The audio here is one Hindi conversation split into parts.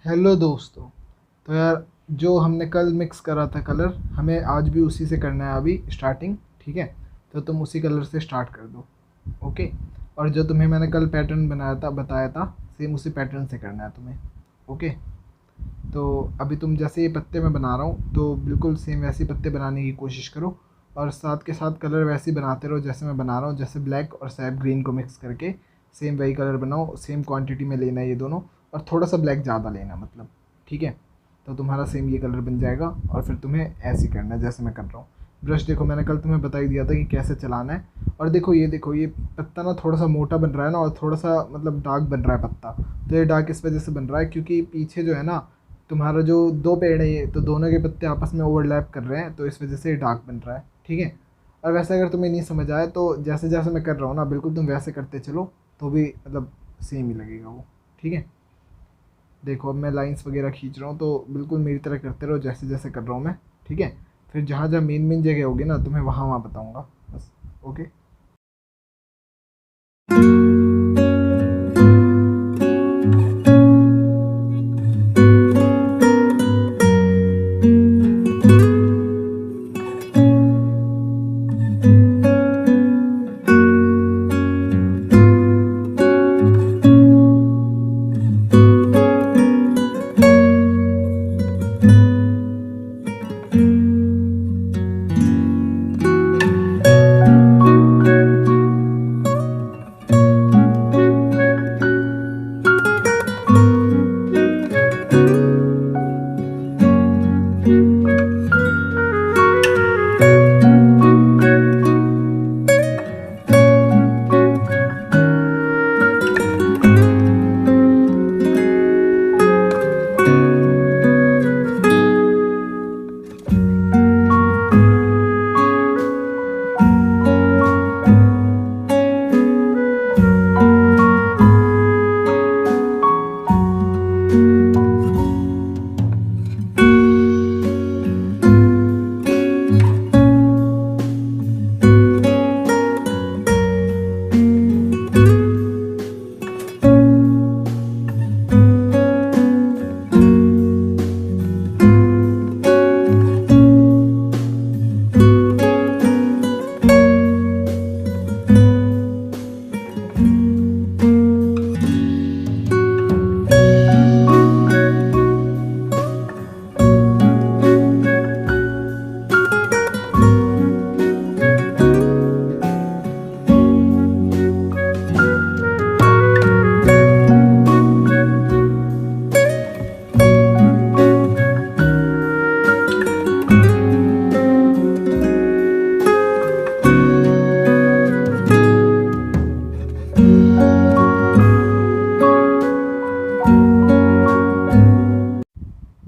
हेलो दोस्तों। तो यार, जो हमने कल मिक्स करा था कलर, हमें आज भी उसी से करना है अभी स्टार्टिंग। ठीक है, तो तुम उसी कलर से स्टार्ट कर दो। ओके। और जो तुम्हें मैंने कल पैटर्न बनाया था, बताया था, सेम उसी पैटर्न से करना है तुम्हें। ओके। तो अभी तुम जैसे ये पत्ते मैं बना रहा हूँ, तो बिल्कुल सेम वैसे पत्ते बनाने की कोशिश करो। और साथ के साथ कलर वैसे ही बनाते रहो जैसे मैं बना रहा हूँ, जैसे ब्लैक और सैप ग्रीन को मिक्स करके सेम वही कलर बनाओ। सेम क्वांटिटी में लेना है ये दोनों, और थोड़ा सा ब्लैक ज़्यादा लेना मतलब। ठीक है, तो तुम्हारा सेम ये कलर बन जाएगा। और फिर तुम्हें ऐसे ही करना है जैसे मैं कर रहा हूँ। ब्रश देखो, मैंने कल तुम्हें बता ही दिया था कि कैसे चलाना है। और देखो ये पत्ता ना थोड़ा सा मोटा बन रहा है ना, और थोड़ा सा मतलब डार्क बन रहा है पत्ता। तो ये डार्क इस वजह से बन रहा है क्योंकि पीछे जो है ना, तुम्हारा जो दो पेड़ है ये, तो दोनों के पत्ते आपस में ओवरलैप कर रहे हैं, तो इस वजह से ये डार्क बन रहा है। ठीक है। और वैसे अगर तुम्हें नहीं समझ आए तो जैसे जैसे मैं कर रहा हूँ ना, बिल्कुल तुम वैसे करते चलो, तो भी मतलब सेम ही लगेगा वो। ठीक है। देखो अब मैं लाइंस वगैरह खींच रहा हूँ, तो बिल्कुल मेरी तरह करते रहो जैसे जैसे कर रहा हूँ मैं। ठीक है। फिर जहाँ जहाँ मेन मेन जगह होगी ना, तुम्हें वहाँ वहाँ बताऊँगा बस। ओके।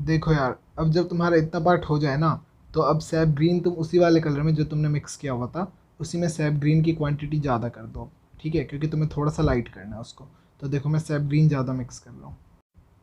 देखो यार, अब जब तुम्हारा इतना पार्ट हो जाए ना, तो अब सैप ग्रीन तुम उसी वाले कलर में जो तुमने मिक्स किया हुआ था, उसी में सैप ग्रीन की क्वांटिटी ज़्यादा कर दो। ठीक है, क्योंकि तुम्हें थोड़ा सा लाइट करना है उसको। तो देखो मैं सैप ग्रीन ज़्यादा मिक्स कर रहा हूँ।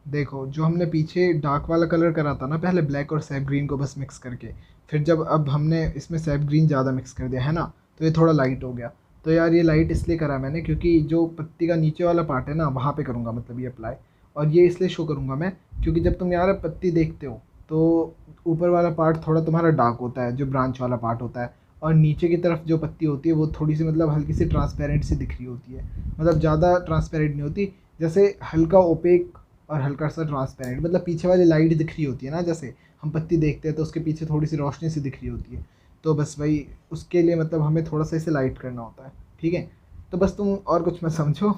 देखो जो हमने पीछे डार्क वाला कलर करा था ना पहले, ब्लैक और सैप ग्रीन को बस मिक्स करके, फिर जब अब हमने इसमें सैप ग्रीन ज़्यादा मिक्स कर दिया है ना, तो ये थोड़ा लाइट हो गया। तो यार ये लाइट इसलिए करा मैंने क्योंकि जो पत्ती का नीचे वाला पार्ट है ना, वहाँ पे करूँगा मतलब ये अप्लाई। और ये इसलिए शो करूँगा मैं क्योंकि जब तुम यार पत्ती देखते हो, तो ऊपर वाला पार्ट थोड़ा तुम्हारा डार्क होता है, जो ब्रांच वाला पार्ट होता है। और नीचे की तरफ जो पत्ती होती है वो थोड़ी सी मतलब हल्की सी ट्रांसपेरेंट सी दिख रही होती है। मतलब ज़्यादा ट्रांसपेरेंट नहीं होती, जैसे हल्का ओपेक और हल्का सा ट्रांसपेरेंट, मतलब पीछे वाली लाइट दिख रही होती है ना, जैसे हम पत्ती देखते हैं तो उसके पीछे थोड़ी सी रोशनी सी दिख रही होती है। तो बस वही उसके लिए मतलब हमें थोड़ा सा इसे लाइट करना होता है। ठीक है। तो बस तुम और कुछ मत समझो।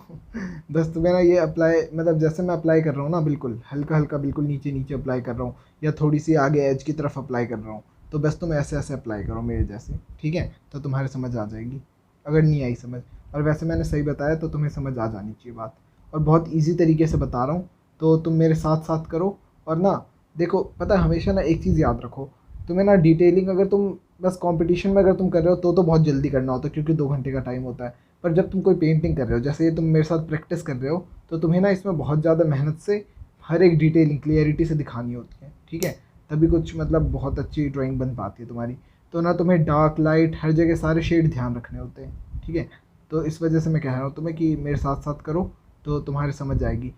बस तुम्हें ना ये अप्लाई, मतलब जैसे मैं अप्लाई कर रहा हूँ ना, बिल्कुल हल्का हल्का, बिल्कुल नीचे नीचे अप्लाई कर रहा हूँ, या थोड़ी सी आगे एज की तरफ अप्लाई कर रहा हूँ। तो बस तुम ऐसे ऐसे अप्लाई करो मेरे जैसे। ठीक है, तो तुम्हारे समझ आ जाएगी। अगर नहीं आई समझ, और वैसे मैंने सही बताया तो तुम्हें समझ आ जानी चाहिए बात। और बहुत ईजी तरीके से बता रहा हूँ, तो तुम मेरे साथ साथ करो। और ना, देखो पता है, हमेशा ना एक चीज़ याद रखो, तुम्हें ना डिटेलिंग अगर तुम बस कंपटीशन में अगर तुम कर रहे हो तो बहुत जल्दी करना होता है क्योंकि 2 घंटे का टाइम होता है। पर जब तुम कोई पेंटिंग कर रहे हो, जैसे ये तुम मेरे साथ प्रैक्टिस कर रहे हो, तो तुम्हें ना इसमें बहुत ज़्यादा मेहनत से हर एक डिटेलिंग क्लियरिटी से दिखानी होती है। ठीक है, तभी कुछ मतलब बहुत अच्छी ड्राइंग बन पाती है तुम्हारी। तो ना तुम्हें डार्क लाइट हर जगह सारे शेड ध्यान रखने होते हैं। ठीक है, तो इस वजह से मैं कह रहा हूँ तुम्हें कि मेरे साथ साथ करो, तो तुम्हारे समझ आएगी।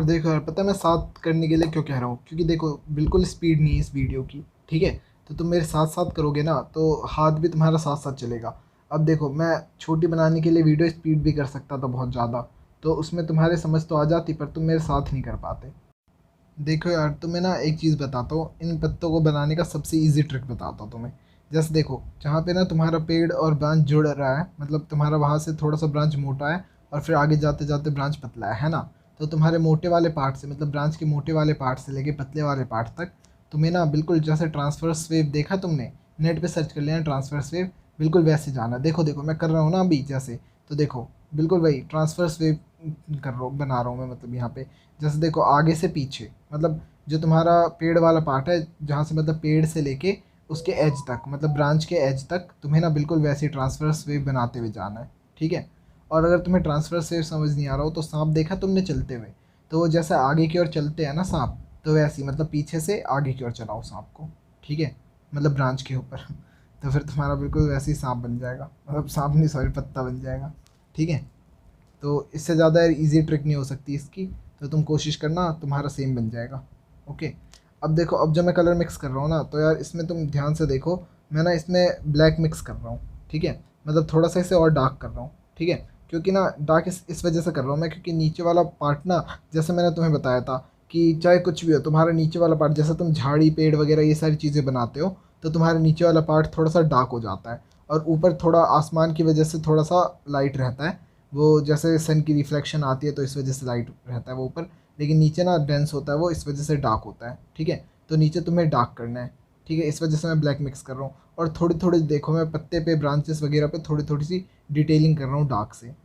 देखो यार, पता है मैं साथ करने के लिए क्यों कह रहा हूँ, क्योंकि देखो बिल्कुल स्पीड नहीं है इस वीडियो की, ठीक है। तो तुम मेरे साथ साथ करोगे ना तो हाथ भी तुम्हारा साथ साथ चलेगा। अब देखो मैं छोटी बनाने के लिए वीडियो स्पीड भी कर सकता था बहुत ज़्यादा, तो उसमें तुम्हारे समझ तो आ जाती, पर तुम मेरे साथ नहीं कर पाते। देखो यार, तुम्हें ना एक चीज़ बताता हूँ, इन पत्तों को बनाने का सबसे इजी ट्रिक बताता हूँ तुम्हें। जैसे देखो, जहाँ पे ना तुम्हारा पेड़ और ब्रांच जुड़ रहा है, मतलब तुम्हारा वहाँ से थोड़ा सा ब्रांच मोटा है और फिर आगे जाते जाते ब्रांच पतला है ना। तो तुम्हारे मोटे वाले पार्ट से, मतलब ब्रांच के मोटे वाले पार्ट से लेके पतले वाले पार्ट तक तुम्हें ना बिल्कुल जैसे ट्रांसफर्स वेव देखा तुमने, नेट पे सर्च कर लेना ट्रांसफर्स वेव, बिल्कुल वैसे जाना। देखो देखो मैं कर रहा हूँ ना अभी जैसे, तो देखो बिल्कुल वही ट्रांसफर्स वेव कर रहा हूँ, बना रहा हूँ मैं, मतलब यहाँ पे जैसे देखो आगे से पीछे, मतलब जो तुम्हारा पेड़ वाला पार्ट है, जहाँ से मतलब पेड़ से लेके उसके एज तक, मतलब ब्रांच के एज तक तुम्हें ना बिल्कुल वैसे ट्रांसफर्स वेव बनाते हुए जाना है, ठीक है। और अगर तुम्हें ट्रांसफर्स वेव समझ नहीं आ रहा हो तो सांप देखा तुमने चलते हुए, तो वो जैसे आगे की ओर चलते हैं ना सांप, तो वैसे ही मतलब पीछे से आगे की ओर चलाओ सांप को, ठीक है, मतलब ब्रांच के ऊपर तो फिर तुम्हारा बिल्कुल वैसे ही सांप बन जाएगा, मतलब सांप नहीं सॉरी, पत्ता बन जाएगा, ठीक है। तो इससे ज़्यादा इजी ट्रिक नहीं हो सकती इसकी, तो तुम कोशिश करना तुम्हारा सेम बन जाएगा। ओके। अब देखो, अब जब मैं कलर मिक्स कर रहा हूँ ना, तो यार इसमें तुम ध्यान से देखो, मैं ना इसमें ब्लैक मिक्स कर रहा हूँ, ठीक है, मतलब थोड़ा सा इसे और डार्क कर रहा हूँ, ठीक है। क्योंकि ना डार्क इस वजह से कर रहा हूँ मैं, क्योंकि नीचे वाला पार्ट ना, जैसे मैंने तुम्हें बताया था कि चाहे कुछ भी हो, तुम्हारा नीचे वाला पार्ट, जैसे तुम झाड़ी पेड़ वगैरह ये सारी चीज़ें बनाते हो, तो तुम्हारा नीचे वाला पार्ट थोड़ा सा डार्क हो जाता है, और ऊपर थोड़ा आसमान की वजह से थोड़ा सा लाइट रहता है, वो जैसे सन की रिफ्लेक्शन आती है तो इस वजह से लाइट रहता है वो ऊपर, लेकिन नीचे ना डेंस होता है वो, इस वजह से डार्क होता है, ठीक है। तो नीचे तुम्हें डार्क करना है, ठीक है, इस वजह से मैं ब्लैक मिक्स कर रहा हूँ। और थोड़ी थोड़ी देखो, मैं पत्ते पे ब्रांचेस वगैरह पे थोड़ी थोड़ी सी डिटेलिंग कर रहा हूँ डार्क से।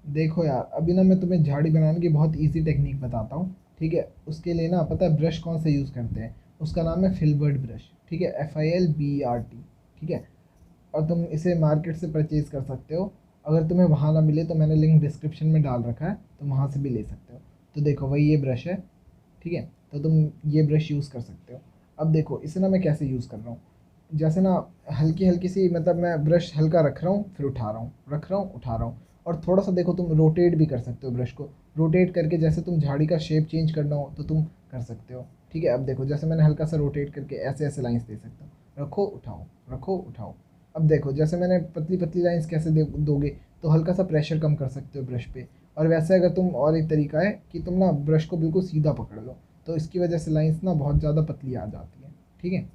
देखो यार, अभी ना मैं तुम्हें झाड़ी बनाने की बहुत इजी टेक्निक बताता हूँ, ठीक है। उसके लिए ना पता है ब्रश कौन सा यूज़ करते हैं, उसका नाम है फिल्बर्ट ब्रश, ठीक है, FILBERT, ठीक है। और तुम इसे मार्केट से परचेज़ कर सकते हो। अगर तुम्हें वहाँ ना मिले तो मैंने लिंक डिस्क्रिप्शन में डाल रखा है, तुम वहाँ से भी ले सकते हो। तो देखो वही ये ब्रश है, ठीक है। तो तुम ये ब्रश यूज़ कर सकते हो। अब देखो इसे ना मैं कैसे यूज़ कर रहा हूँ, जैसे ना हल्की हल्की सी, मतलब मैं ब्रश हल्का रख रहा हूँ फिर उठा रहा हूँ, रख रहा हूँ उठा रहा हूँ। और थोड़ा सा देखो, तुम रोटेट भी कर सकते हो ब्रश को, रोटेट करके जैसे तुम झाड़ी का शेप चेंज करना हो तो तुम कर सकते हो, ठीक है। अब देखो जैसे मैंने हल्का सा रोटेट करके ऐसे ऐसे लाइंस दे सकता हूँ, रखो उठाओ, रखो उठाओ। अब देखो जैसे मैंने पतली पतली लाइंस कैसे दोगे, तो हल्का सा प्रेशर कम कर सकते हो ब्रश पे। और वैसे अगर तुम, और एक तरीका है कि तुम ना ब्रश को बिल्कुल सीधा पकड़ लो, तो इसकी वजह से लाइंस ना बहुत ज़्यादा पतली आ जाती है, ठीक है।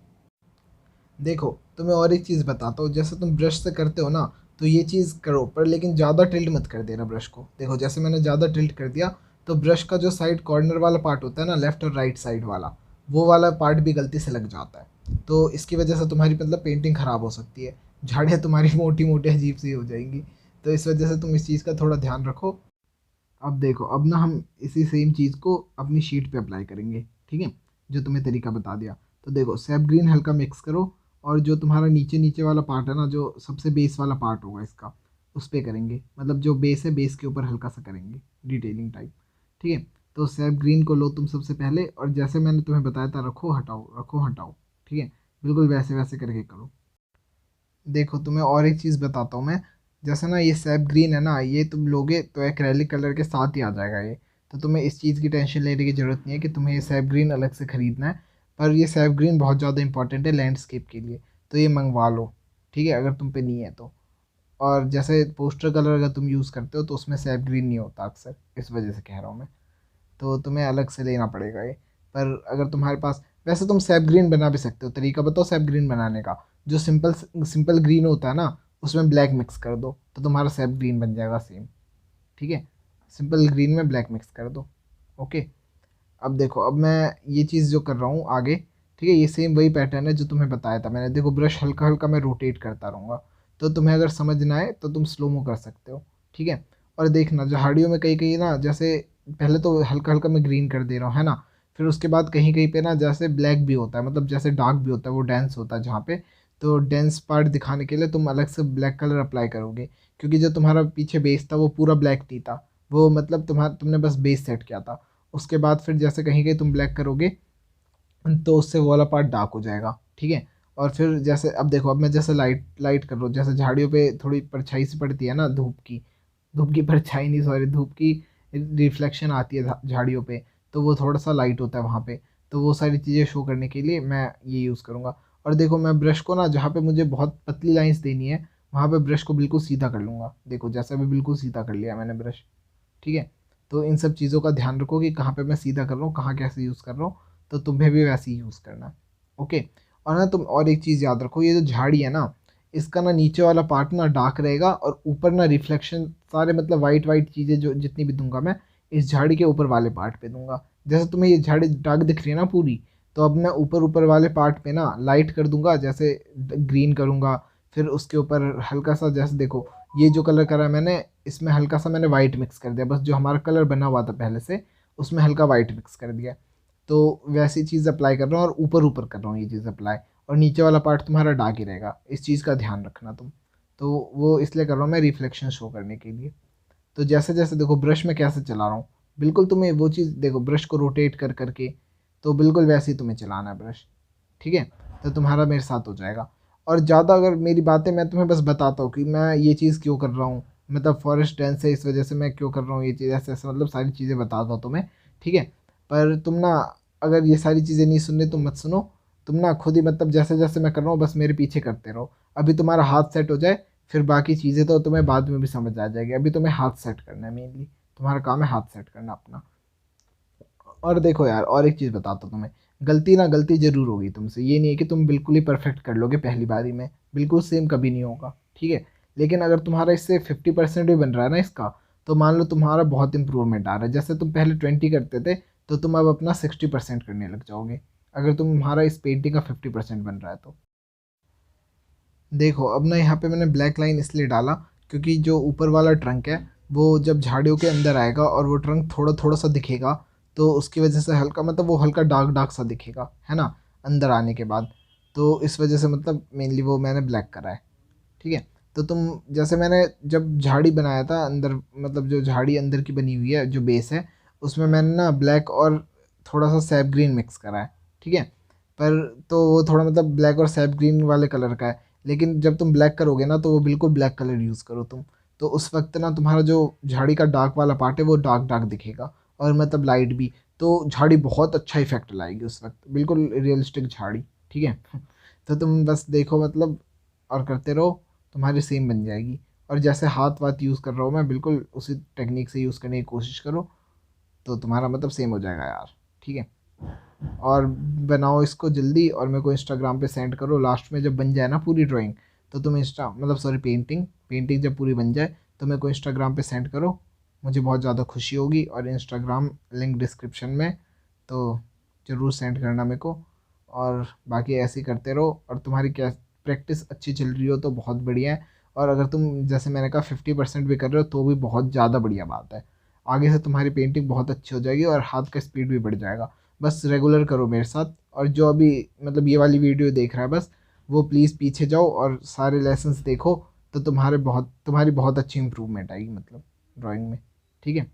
देखो तुम्हें और एक चीज़ बताता हूँ, जैसे तुम ब्रश से करते हो ना, तो ये चीज़ करो, पर लेकिन ज़्यादा टिल्ट मत कर देना ब्रश को। देखो जैसे मैंने ज़्यादा टिल्ट कर दिया, तो ब्रश का जो साइड कॉर्नर वाला पार्ट होता है ना, लेफ्ट और राइट साइड वाला, वो वाला पार्ट भी गलती से लग जाता है, तो इसकी वजह से तुम्हारी मतलब पेंटिंग ख़राब हो सकती है, झाड़ियाँ तुम्हारी मोटी मोटी अजीब सी हो जाएंगी। तो इस वजह से तुम इस चीज़ का थोड़ा ध्यान रखो। अब देखो, अब ना हम इसी सेम चीज़ को अपनी शीट पे अप्लाई करेंगे, ठीक है, जो तुम्हें तरीका बता दिया। तो देखो सैप ग्रीन हल्का मिक्स करो, और जो तुम्हारा नीचे नीचे वाला पार्ट है ना, जो सबसे बेस वाला पार्ट होगा इसका, उस पे करेंगे, मतलब जो बेस है बेस के ऊपर हल्का सा करेंगे डिटेलिंग टाइप, ठीक है। तो सैप ग्रीन को लो तुम सबसे पहले, और जैसे मैंने तुम्हें बताया था, रखो हटाओ रखो हटाओ, ठीक है, बिल्कुल वैसे वैसे करके करो। देखो तुम्हें और एक चीज़ बताता हूँ मैं, जैसे ना ये सैप ग्रीन है ना, ये तुम लोगे तो एक्रेलिक कलर के साथ ही आ जाएगा ये, तो तुम्हें इस चीज़ की टेंशन लेने की ज़रूरत नहीं है कि तुम्हें ये सैप ग्रीन अलग से ख़रीदना है। पर ये सैप ग्रीन बहुत ज़्यादा इंपॉर्टेंट है लैंडस्केप के लिए, तो ये मंगवा लो, ठीक है, अगर तुम पे नहीं है तो। और जैसे पोस्टर कलर अगर तुम यूज़ करते हो तो उसमें सैप ग्रीन नहीं होता अक्सर, इस वजह से कह रहा हूँ मैं, तो तुम्हें अलग से लेना पड़ेगा ये। पर अगर तुम्हारे पास, वैसे तुम सैप ग्रीन बना भी सकते हो, तरीका बताओ सैप ग्रीन बनाने का। जो सिंपल सिंपल ग्रीन होता है ना, उसमें ब्लैक मिक्स कर दो तो तुम्हारा सैप ग्रीन बन जाएगा सेम। ठीक है, सिंपल ग्रीन में ब्लैक मिक्स कर दो। ओके, अब देखो, अब मैं ये चीज़ जो कर रहा हूँ आगे, ठीक है, ये सेम वही पैटर्न है जो तुम्हें बताया था मैंने। देखो ब्रश हल्का हल्का मैं रोटेट करता रहूँगा, तो तुम्हें अगर समझ ना आए तो तुम स्लो मो कर सकते हो। ठीक है, और देखना झाड़ियों में कहीं कहीं ना, जैसे पहले तो हल्का हल्का मैं ग्रीन कर दे रहा हूँ, है ना, फिर उसके बाद कहीं कहीं पे ना जैसे ब्लैक भी होता है, मतलब जैसे डार्क भी होता है, वो डेंस होता है जहाँ पे, तो डेंस पार्ट दिखाने के लिए तुम अलग से ब्लैक कलर अप्लाई करोगे, क्योंकि जो तुम्हारा पीछे बेस था वो पूरा ब्लैक नहीं था, वो मतलब तुमने बस बेस सेट किया था। उसके बाद फिर जैसे कहीं कहीं तुम ब्लैक करोगे तो उससे वो वाला पार्ट डार्क हो जाएगा। ठीक है, और फिर जैसे अब देखो, अब मैं जैसे लाइट लाइट कर रहा हूँ, जैसे झाड़ियों पे थोड़ी परछाई सी पड़ती है ना, धूप की परछाई नहीं, सॉरी, धूप की रिफ्लेक्शन आती है झाड़ियों पे, तो वो थोड़ा सा लाइट होता है वहाँ पे, तो वो सारी चीज़ें शो करने के लिए मैं ये यूज़ करूँगा। और देखो मैं ब्रश को ना, जहाँ पे मुझे बहुत पतली लाइंस देनी है वहाँ पे ब्रश को बिल्कुल सीधा कर लूँगा। देखो जैसे अभी बिल्कुल सीधा कर लिया मैंने ब्रश। ठीक है, तो इन सब चीज़ों का ध्यान रखो कि कहाँ पे मैं सीधा कर रहा हूँ, कहाँ कैसे यूज़ कर रहा हूँ, तो तुम्हें भी वैसे ही यूज़ करना है। ओके, और ना तुम और एक चीज़ याद रखो, ये जो झाड़ी है ना, इसका ना नीचे वाला पार्ट ना डार्क रहेगा, और ऊपर ना रिफ्लेक्शन सारे, मतलब वाइट वाइट चीज़ें जो जितनी भी दूंगा मैं इस झाड़ी के ऊपर वाले पार्ट पे दूंगा। जैसे तुम्हें ये झाड़ी डार्क दिख रही है ना पूरी, तो अब मैं ऊपर ऊपर वाले पार्ट पे ना लाइट कर दूंगा, जैसे ग्रीन करूँगा, फिर उसके ऊपर हल्का सा, जैसे देखो ये जो कलर करा है मैंने, इसमें हल्का सा मैंने वाइट मिक्स कर दिया, बस जो हमारा कलर बना हुआ था पहले से उसमें हल्का वाइट मिक्स कर दिया। तो वैसी चीज़ अप्लाई कर रहा हूँ, और ऊपर ऊपर कर रहा हूँ ये चीज़ अप्लाई, और नीचे वाला पार्ट तुम्हारा डार्क ही रहेगा, इस चीज़ का ध्यान रखना तुम। तो वो इसलिए कर रहा हूँ मैं, रिफ्लेक्शन शो करने के लिए। तो जैसे जैसे देखो ब्रश में कैसे चला रहा हूँ, बिल्कुल तुम्हें वो चीज़ देखो, ब्रश को रोटेट कर करके, तो बिल्कुल वैसे ही तुम्हें चलाना है ब्रश। ठीक है, तो तुम्हारा मेरे साथ हो जाएगा। और ज़्यादा अगर मेरी बातें, मैं तुम्हें बस बताता हूँ कि मैं ये चीज़ क्यों कर रहा हूँ, मतलब फॉरेस्ट डेंस है इस वजह से मैं क्यों कर रहा हूँ ये चीज़, ऐसे ऐसे मतलब सारी चीज़ें बताता हूँ तुम्हें। ठीक है, पर तुम ना, अगर ये सारी चीज़ें नहीं सुननी तुम मत सुनो, तुम ना खुद ही, मतलब जैसे जैसे मैं कर रहा हूँ बस मेरे पीछे करते रहो। अभी तुम्हारा हाथ सेट हो जाए, फिर बाकी चीज़ें तो तुम्हें बाद में भी समझ आ जाएगी, अभी तुम्हें हाथ सेट करना है, मेनली तुम्हारा काम है हाथ सेट करना अपना। और देखो यार, और एक चीज़ बताता हूँ तुम्हें, गलती ना गलती ज़रूर होगी तुमसे, ये नहीं है कि तुम बिल्कुल ही परफेक्ट कर लोगे पहली बारी में, बिल्कुल सेम कभी नहीं होगा। ठीक है, लेकिन अगर तुम्हारा इससे 50% भी बन रहा है ना इसका, तो मान लो तुम्हारा बहुत इंप्रूवमेंट आ रहा है, जैसे तुम पहले 20 करते थे, तो तुम अब अपना 60% करने लग जाओगे, अगर तुम्हारा इस पेंटिंग का 50% बन रहा है तो। देखो अब ना यहाँ पे मैंने ब्लैक लाइन इसलिए डाला, क्योंकि जो ऊपर वाला ट्रंक है वो जब झाड़ियों के अंदर आएगा और वो ट्रंक थोड़ा थोड़ा सा दिखेगा, तो उसकी वजह से हल्का, मतलब वो हल्का डार्क डार्क सा दिखेगा, है ना, अंदर आने के बाद, तो इस वजह से मतलब मेनली वो मैंने ब्लैक करा है। ठीक है, तो तुम जैसे मैंने जब झाड़ी बनाया था अंदर, मतलब जो झाड़ी अंदर की बनी हुई है जो बेस है, उसमें मैंने ना ब्लैक और थोड़ा सा सैप ग्रीन मिक्स करा है। ठीक है, पर तो वो थोड़ा मतलब ब्लैक और सैप ग्रीन वाले कलर का है, लेकिन जब तुम ब्लैक करोगे ना तो वो बिल्कुल ब्लैक कलर यूज़ करो तुम, तो उस वक्त ना तुम्हारा जो झाड़ी का डार्क वाला पार्ट है वो डार्क डार्क दिखेगा, और मतलब लाइट भी, तो झाड़ी बहुत अच्छा इफेक्ट लाएगी उस वक्त, बिल्कुल रियलिस्टिक झाड़ी। ठीक है तो तुम बस देखो मतलब, और करते रहो, तुम्हारी सेम बन जाएगी। और जैसे हाथ वाथ यूज़ कर रहा हूँ मैं, बिल्कुल उसी टेक्निक से यूज़ करने की कोशिश करो, तो तुम्हारा मतलब सेम हो जाएगा यार। ठीक है, और बनाओ इसको जल्दी, और मेरे को इंस्टाग्राम पे सेंड करो, लास्ट में जब बन जाए ना पूरी ड्राइंग, तो तुम इंस्टा मतलब सॉरी पेंटिंग पेंटिंग जब पूरी बन जाए तो मेरे को इंस्टाग्राम पे सेंड करो, मुझे बहुत ज़्यादा खुशी होगी, और इंस्टाग्राम लिंक डिस्क्रिप्शन में, तो ज़रूर सेंड करना मेरे को। और बाकी ऐसे ही करते रहो, और तुम्हारी क्या प्रैक्टिस अच्छी चल रही हो तो बहुत बढ़िया है, और अगर तुम जैसे मैंने कहा 50% भी कर रहे हो तो भी बहुत ज़्यादा बढ़िया बात है, आगे से तुम्हारी पेंटिंग बहुत अच्छी हो जाएगी और हाथ का स्पीड भी बढ़ जाएगा। बस रेगुलर करो मेरे साथ, और जो अभी मतलब ये वाली वीडियो देख रहा है बस, वो प्लीज़ पीछे जाओ और सारे लेसन्स देखो, तो तुम्हारी बहुत अच्छी इंप्रूवमेंट आएगी, मतलब ड्राइंग में। ठीक है।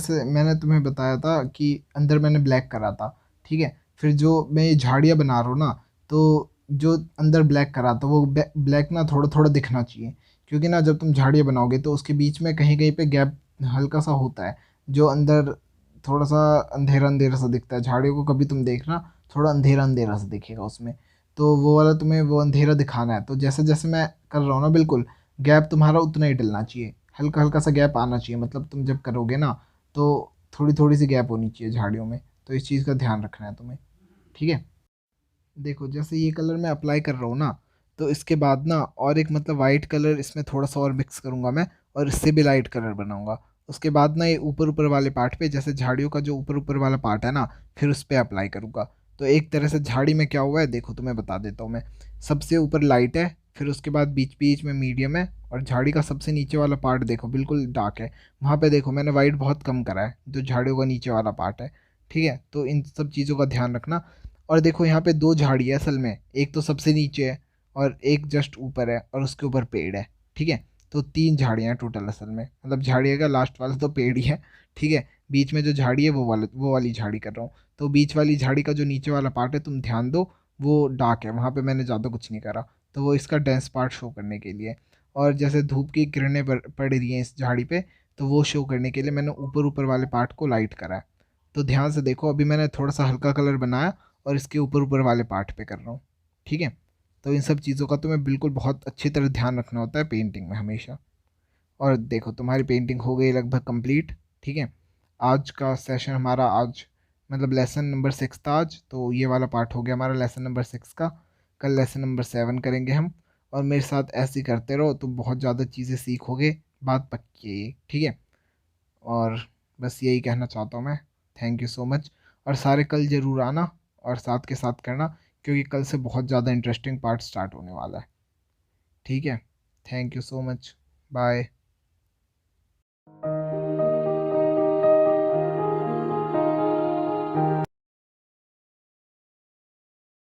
जैसे मैंने तुम्हें बताया था कि अंदर मैंने ब्लैक करा था, ठीक है। फिर जो मैं ये झाड़ियाँ बना रहा हूँ ना, तो जो अंदर ब्लैक करा था वो ब्लैक ना थोड़ा थोड़ा दिखना चाहिए, क्योंकि ना जब तुम झाड़ियाँ बनाओगे तो उसके बीच में कहीं कहीं पे गैप हल्का सा होता है, जो अंदर थोड़ा सा अंधेरा अंधेरा सा दिखता है। झाड़ियों को कभी तुम देखना, थोड़ा अंधेरा अंधेरा सा दिखेगा उसमें, तो वो वाला तुम्हें वो अंधेरा दिखाना है। तो जैसे जैसे मैं कर रहा हूँ ना, बिल्कुल गैप तुम्हारा उतना ही डलना चाहिए, हल्का हल्का सा गैप आना चाहिए, मतलब तुम जब करोगे ना तो थोड़ी थोड़ी सी गैप होनी चाहिए झाड़ियों में। तो इस चीज़ का ध्यान रखना है तुम्हें, ठीक है। देखो जैसे ये कलर मैं अप्लाई कर रहा हूँ ना, तो इसके बाद ना और एक मतलब वाइट कलर इसमें थोड़ा सा और मिक्स करूँगा मैं, और इससे भी लाइट कलर बनाऊँगा। उसके बाद ना ये ऊपर ऊपर वाले पार्ट पे, जैसे झाड़ियों का जो ऊपर ऊपर वाला पार्ट है ना, फिर उस पर अप्लाई करूँगा। तो एक तरह से झाड़ी में क्या हुआ है देखो, तुम्हें बता देता हूँ मैं। सबसे ऊपर लाइट है, फिर उसके बाद बीच बीच में मीडियम है, और झाड़ी का सबसे नीचे वाला पार्ट देखो बिल्कुल डार्क है। वहाँ पे देखो मैंने वाइट बहुत कम करा है, जो झाड़ियों का नीचे वाला पार्ट है, ठीक है। तो इन सब चीज़ों का ध्यान रखना। और देखो यहाँ पे दो झाड़ी है असल में, एक तो सबसे नीचे है और एक जस्ट ऊपर है, और उसके ऊपर पेड़ है, ठीक है। तो तीन झाड़ियाँ हैं टोटल असल में, मतलब झाड़ियों का लास्ट वाला तो पेड़ ही है, ठीक है। बीच में जो झाड़ी है वो वाली झाड़ी कर रहा हूँ। तो बीच वाली झाड़ी का जो नीचे वाला पार्ट है तुम ध्यान दो, वो डार्क है, वहाँ पे मैंने ज़्यादा कुछ नहीं करा, तो वो इसका डेंस पार्ट शो करने के लिए। और जैसे धूप की किरणें पड़ रही हैं इस झाड़ी पे, तो वो शो करने के लिए मैंने ऊपर ऊपर वाले पार्ट को लाइट करा है। तो ध्यान से देखो, अभी मैंने थोड़ा सा हल्का कलर बनाया और इसके ऊपर ऊपर वाले पार्ट पे कर रहा हूँ, ठीक है। तो इन सब चीज़ों का तुम्हें बिल्कुल बहुत अच्छी तरह ध्यान रखना होता है पेंटिंग में हमेशा। और देखो तुम्हारी पेंटिंग हो गई लगभग कंप्लीट, ठीक है। आज का सेशन हमारा आज मतलब लेसन नंबर 6 था आज, तो ये वाला पार्ट हो गया हमारा लेसन नंबर 6 का। कल लेसन नंबर 7 करेंगे हम। और मेरे साथ ऐसे ही करते रहो तो बहुत ज़्यादा चीज़ें सीखोगे, बात पक्की है ये, ठीक है। और बस यही कहना चाहता हूँ मैं। Thank you so much. और सारे कल ज़रूर आना और साथ के साथ करना, क्योंकि कल से बहुत ज़्यादा इंटरेस्टिंग पार्ट स्टार्ट होने वाला है, ठीक है। Thank you so much. Bye.